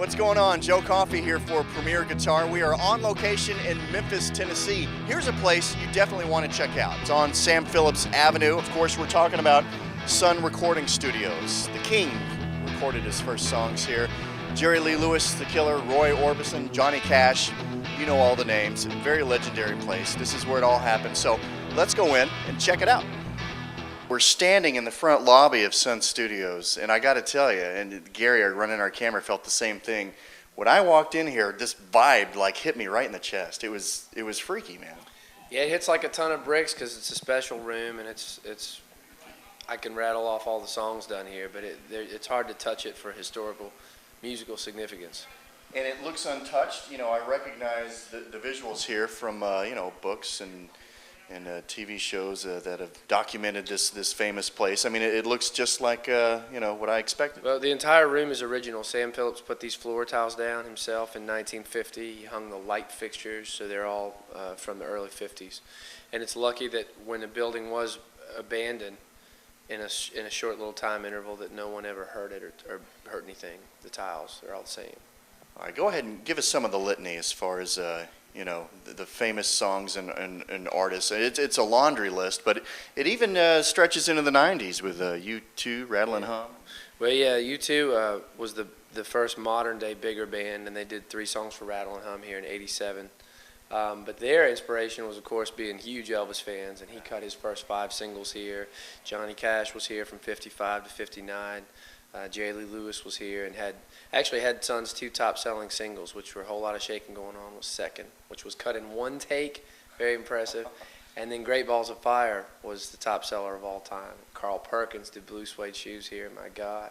What's going on? Joe Coffey here for Premier Guitar. We are on location in Memphis, Tennessee. Here's a place you definitely want to check out. It's on Sam Phillips Avenue. Of course, we're talking about Sun Recording Studios. The King recorded his first songs here. Jerry Lee Lewis, The Killer, Roy Orbison, Johnny Cash. You know all the names. Very legendary place. This is where it all happened. So let's go in and check it out. We're standing in the front lobby of Sun Studios, and I got to tell you, and Gary, running our camera, felt the same thing. When I walked in here, this vibe like hit me right in the chest. It was freaky, man. Yeah, it hits like a ton of bricks because it's a special room, and it's. I can rattle off all the songs done here, but it's hard to touch it for historical, musical significance. And it looks untouched. You know, I recognize the visuals here from books and TV shows that have documented this famous place. I mean, it looks just like what I expected. Well, the entire room is original. Sam Phillips put these floor tiles down himself in 1950. He hung the light fixtures, so they're all from the early 50s. And it's lucky that when the building was abandoned in a short little time interval that no one ever heard it or hurt anything. The tiles, they're all the same. All right, go ahead and give us some of the litany as far as the famous songs and artists. It's a laundry list, but it even stretches into the 90s with U2, Rattle and Hum. Well, yeah, U2 was the first modern-day bigger band, and they did 3 songs for Rattle and Hum here in '87. But their inspiration was, of course, being huge Elvis fans, and he cut his first 5 singles here. Johnny Cash was here from '55 to '59. Jerry Lee Lewis was here and actually had Sun's 2 top-selling singles, which were A Whole Lot of Shaking Going On was second, which was cut in 1 take, very impressive. And then Great Balls of Fire was the top seller of all time. Carl Perkins did Blue Suede Shoes here, my God.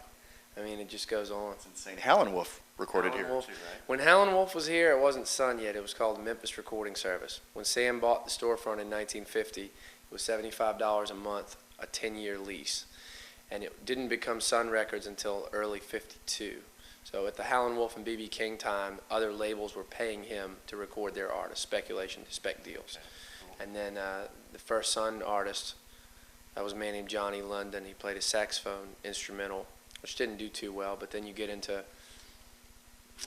I mean, it just goes on. It's insane. Howlin' Wolf recorded Howlin' here Wolf. too, right? When Howlin' Wolf was here, it wasn't Sun yet. It was called the Memphis Recording Service. When Sam bought the storefront in 1950, it was $75 a month, a 10-year lease. And it didn't become Sun Records until early '52. So at the Howlin' Wolf and B.B. King time, other labels were paying him to record their artists, speculation, spec deals. And then the first Sun artist, that was a man named Johnny London. He played a saxophone instrumental, which didn't do too well. But then you get into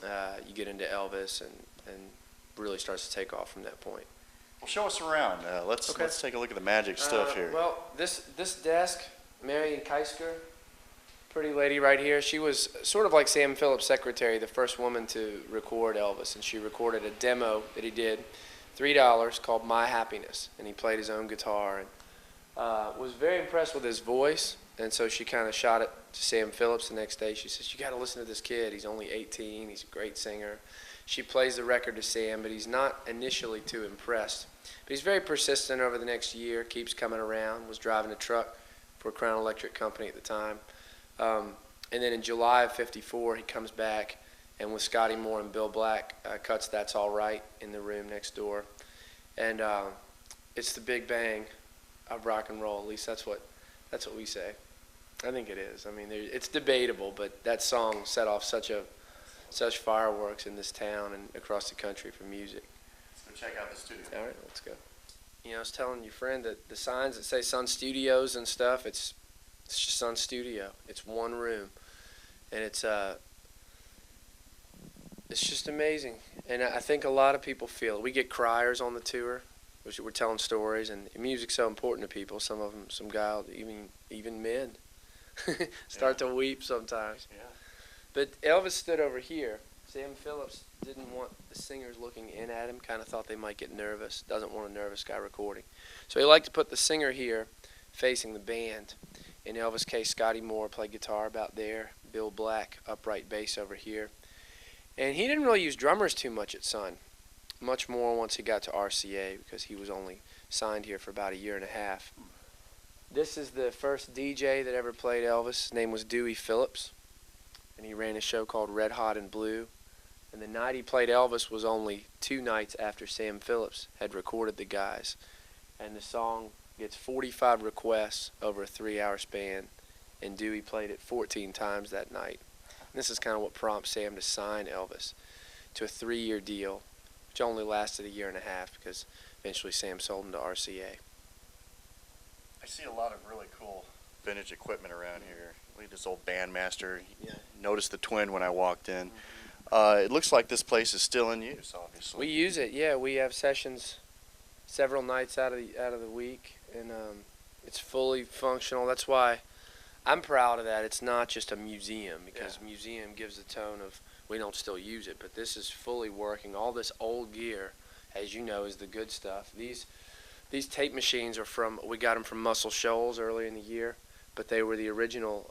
Elvis, and really starts to take off from that point. Well, show us around. Let's take a look at the magic stuff here. Well, this desk, Marion Keisker, pretty lady right here. She was sort of like Sam Phillips' secretary, the first woman to record Elvis, and she recorded a demo that he did, $3, called My Happiness, and he played his own guitar, and was very impressed with his voice, and so she kind of shot it to Sam Phillips the next day. She says, "You got to listen to this kid. He's only 18. He's a great singer." She plays the record to Sam, but he's not initially too impressed. But he's very persistent over the next year, keeps coming around, was driving a truck for Crown Electric Company at the time. And then in July of '54, he comes back, and with Scotty Moore and Bill Black, cuts That's All Right in the room next door. And it's the big bang of rock and roll. At least that's what we say. I think it is. I mean, it's debatable, but that song set off such fireworks in this town and across the country for music. Let's go check out the studio. All right, let's go. You know, I was telling your friend that the signs that say Sun Studios and stuff, it's just Sun Studio. It's one room, and it's just amazing. And I think a lot of people feel it. We get criers on the tour, which we're telling stories, and music's so important to people. Some of them, some guys, even men, start to weep sometimes. Yeah. But Elvis stood over here. Sam Phillips didn't want the singers looking in at him, kind of thought they might get nervous, doesn't want a nervous guy recording. So he liked to put the singer here facing the band. In Elvis' case, Scotty Moore played guitar about there, Bill Black, upright bass over here. And he didn't really use drummers too much at Sun, much more once he got to RCA because he was only signed here for about a year and a half. This is the first DJ that ever played Elvis. His name was Dewey Phillips, and he ran a show called Red Hot and Blue. And the night he played Elvis was only 2 nights after Sam Phillips had recorded the guys. And the song gets 45 requests over a 3-hour span, and Dewey played it 14 times that night. And this is kind of what prompts Sam to sign Elvis to a 3-year deal, which only lasted a year and a half because eventually Sam sold him to RCA. I see a lot of really cool vintage equipment around here. Look at this old Bandmaster. Yeah. Noticed the twin when I walked in. It looks like this place is still in use, obviously. We use it, yeah. We have sessions several nights out of the week, and it's fully functional. That's why I'm proud of that. It's not just a museum, because museum gives the tone of we don't still use it, but this is fully working. All this old gear, as you know, is the good stuff. These tape machines are we got them from Muscle Shoals early in the year, but they were the original.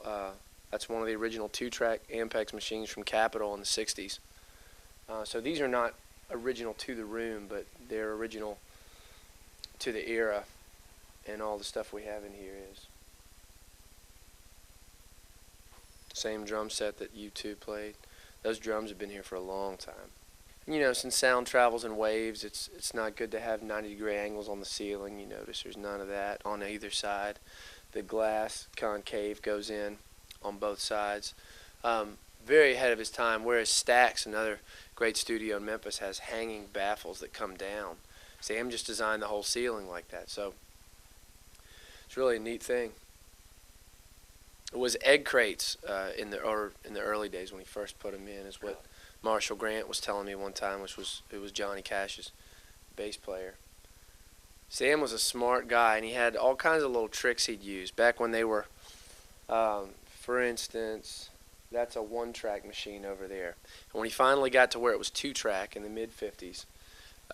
That's one of the original 2-track Ampex machines from Capitol in the 60s. So these are not original to the room, but they're original to the era, and all the stuff we have in here is. Same drum set that U2 played. Those drums have been here for a long time. You know, since sound travels in waves, it's not good to have 90-degree angles on the ceiling. You notice there's none of that on either side. The glass concave goes in on both sides. Very ahead of his time, whereas Stax, another great studio in Memphis, has hanging baffles that come down. Sam just designed the whole ceiling like that, so it's really a neat thing. It was egg crates in the early days when he first put them in, is what Marshall Grant was telling me one time, it was Johnny Cash's bass player. Sam was a smart guy, and he had all kinds of little tricks he'd use back when they were, for instance, that's a 1-track machine over there. And when he finally got to where it was 2-track in the mid-50s,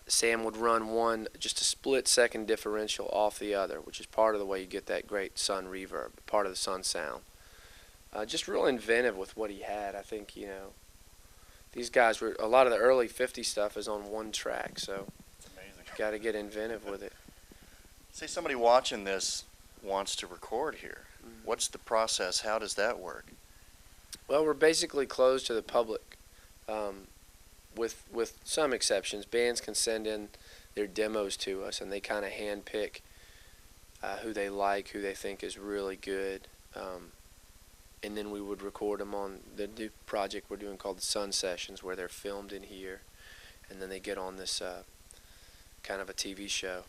Sam would run just a split-second differential off the other, which is part of the way you get that great Sun reverb, part of the Sun sound. Just real inventive with what he had. I think, you know, these guys were, a lot of the early 50 stuff is on 1 track, so got to get inventive with it. Say somebody watching this wants to record here. What's the process? How does that work? Well, we're basically closed to the public, with some exceptions. Bands can send in their demos to us, and they kind of hand pick who they like, who they think is really good, and then we would record them on the new project we're doing called the Sun Sessions, where they're filmed in here, and then they get on this kind of a TV show.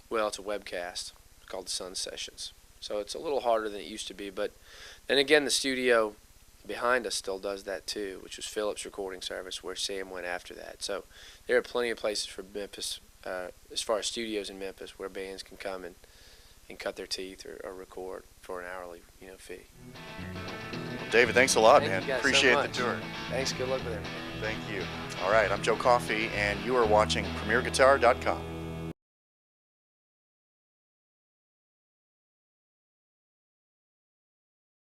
Well, it's a webcast called the Sun Sessions. So it's a little harder than it used to be, but then again, the studio behind us still does that too, which was Phillips Recording Service, where Sam went after that. So there are plenty of places for Memphis, as far as studios in Memphis, where bands can come and cut their teeth or record for an hourly, fee. David, thanks a lot, Thank man. you guys Appreciate so the much. tour. Thanks. Good luck with everything. Thank you. All right, I'm Joe Coffey, and you are watching PremierGuitar.com.